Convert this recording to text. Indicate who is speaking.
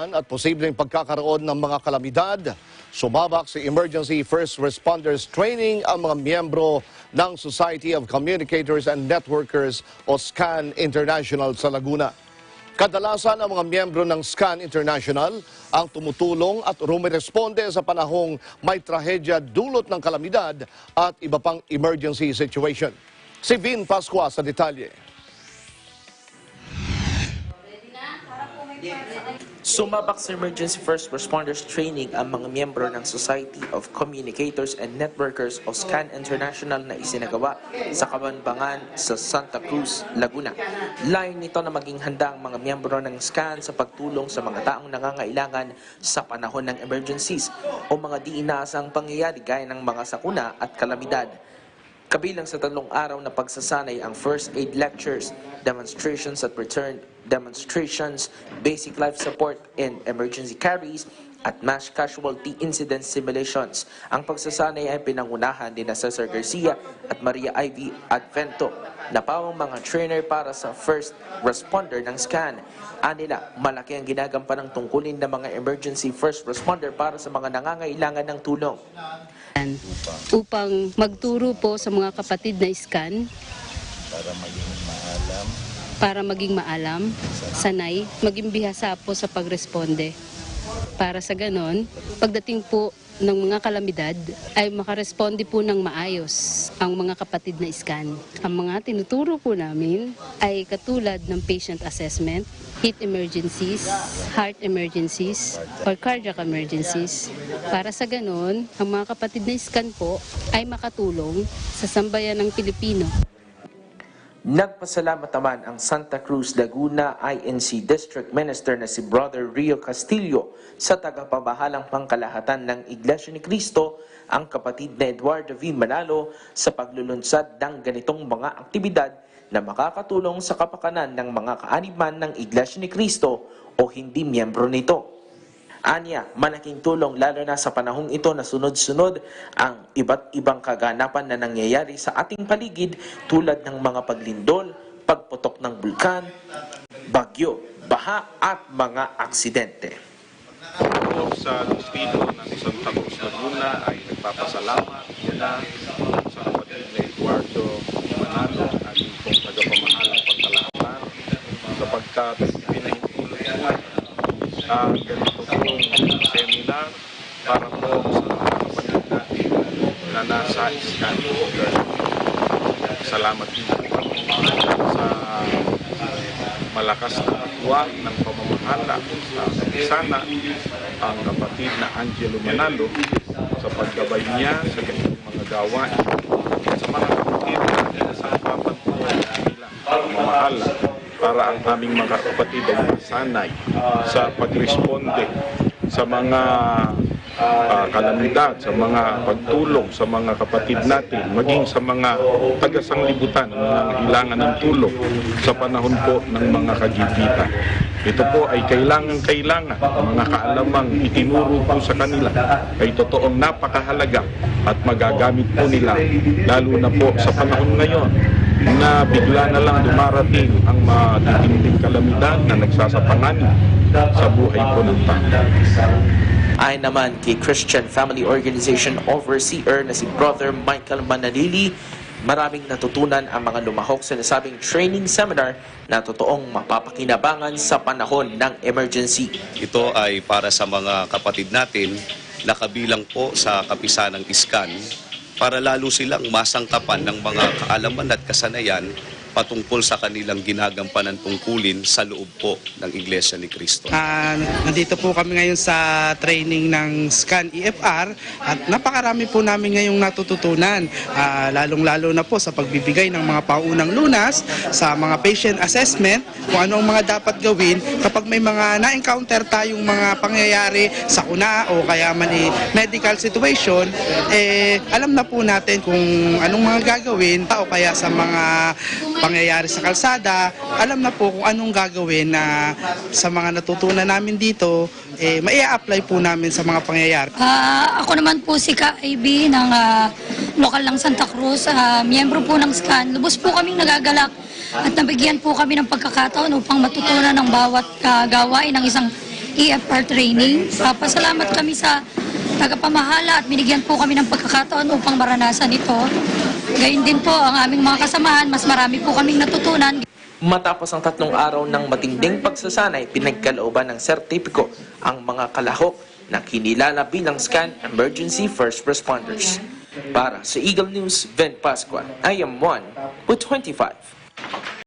Speaker 1: kadalasan at posibleng pagkakaroon ng mga kalamidad, sumabak sa Emergency First Responders Training ang mga miyembro ng Society of Communicators and Networkers o SCAN International sa Laguna. Kadalasan ang mga miyembro ng SCAN International ang tumutulong at rumiresponde sa panahong may trahedya dulot ng kalamidad at iba pang emergency situation. Si Vin Pascua sa detalye.
Speaker 2: Sumabak sa Emergency First Responders Training ang mga miyembro ng Society of Communicators and Networkers o SCAN International na isinagawa sa Kabambangan sa Santa Cruz, Laguna. Layo nito na maging handa ang mga miyembro ng SCAN sa pagtulong sa mga taong nangangailangan sa panahon ng emergencies o mga di inaasang pangyayari gaya ng mga sakuna at kalamidad. Kabilang sa 3 araw na pagsasanay ang first aid lectures, demonstrations at return demonstrations, basic life support and emergency carries, at mass casualty incident simulations. Ang pagsasanay ay pinangunahan ni Cesar Garcia at Maria Ivy Advento na pawang mga trainer para sa first responder ng SCAN. Anila, malaki ang ginagampan ng tungkulin ng mga emergency first responder para sa mga nangangailangan ng tulong.
Speaker 3: Upang magturo po sa mga kapatid na SCAN para maging maalam, sanay, maging bihasa po sa pagresponde. Para sa ganon, pagdating po ng mga kalamidad ay makaresponde po ng maayos ang mga kapatid na SCAN. Ang mga tinuturo po namin ay katulad ng patient assessment, heat emergencies, heart emergencies, or cardiac emergencies. Para sa ganon, ang mga kapatid na SCAN po ay makatulong sa sambayan ng Pilipino.
Speaker 2: Nagpasalamat naman ang Santa Cruz, Laguna INC District Minister na si Brother Rio Castillo sa tagapamahalang pangkalahatan ng Iglesia ni Cristo, ang kapatid na Eduardo V. Manalo sa paglulunsad ng ganitong mga aktibidad na makakatulong sa kapakanan ng mga kaaniban ng Iglesia ni Cristo o hindi miyembro nito. Anya, malaking tulong lalo na sa panahong ito na sunod-sunod ang iba't ibang kaganapan na nangyayari sa ating paligid tulad ng mga paglindol, pagputok ng bulkan, bagyo, baha at mga aksidente.
Speaker 4: Ako sa distrito ng Santa Cruz, Laguna ay nagpapasalamat muna sa kapatid na Eduardo Manalo, ating pong tagapamahalang pangkalahatan, sapagkat pinahintulot po ang ganito pong seminar para po sa mga kapatid natin na nasa SCAN. Salamat din po kami sa malakas na atwa ng pamamahala sa sana ang kapatid na Angelo Manalo sa paggabay niya sa ganitong mga gawain. Sa mga kapatid na nasasapan po nila pamamahala para ang aming mga kapatid ay masanay sa pagresponde sa mga kalamidad, sa mga pagtulong sa mga kapatid natin, maging sa mga taga-sanglibutan na nangangailangan ng tulong sa panahon po ng mga kagipitan. Ito po ay kailangan mga kaalamang itinuro po sa kanila ay totoong napakahalaga at magagamit po nila lalo na po sa panahon ngayon na bigla na lang dumarating ang matitinding kalamidad na nagsasapangan sa buhay po ng tao.
Speaker 2: Ayon naman kay Christian Family Organization Overseer na si Brother Michael Manalili, maraming natutunan ang mga lumahok sa nasabing training seminar na totoong mapapakinabangan sa panahon ng emergency.
Speaker 5: Ito ay para sa mga kapatid natin na kabilang po sa kapisanang SCAN para lalo silang masangkapan ng mga kaalaman at kasanayan patungkol sa kanilang ginagampanan tungkulin sa loob po ng Iglesia ni Cristo.
Speaker 6: Nandito po kami ngayon sa training ng SCAN EFR at napakarami po namin ngayong natututunan, lalong-lalo na po sa pagbibigay ng mga paunang lunas, sa mga patient assessment, kung ano ang mga dapat gawin kapag may mga na-encounter tayong mga pangyayari sa una o kaya man medical situation, alam na po natin kung anong mga gagawin o kaya sa mga pangyayari sa kalsada, alam na po kung anong gagawin na sa mga natutunan namin dito, mai-apply po namin sa mga pangyayari.
Speaker 7: Ako naman po si Ka-IB ng lokal ng Santa Cruz, miyembro po ng SCAN. Lubos po kaming nagagalak at nabigyan po kami ng pagkakataon upang matutunan ng bawat gawain ng isang EFR training. Pasalamat kami sa tagapamahala at binigyan po kami ng pagkakataon upang maranasan ito. Gayun din po ang aming mga kasamahan, mas marami po kaming natutunan.
Speaker 2: Matapos ang 3 araw ng matinding pagsasanay, pinagkalooban ng sertipiko ang mga kalahok na kinilala bilang SCAN Emergency First Responders. Para sa Eagle News, Ben Pascual, I am 1 with 25.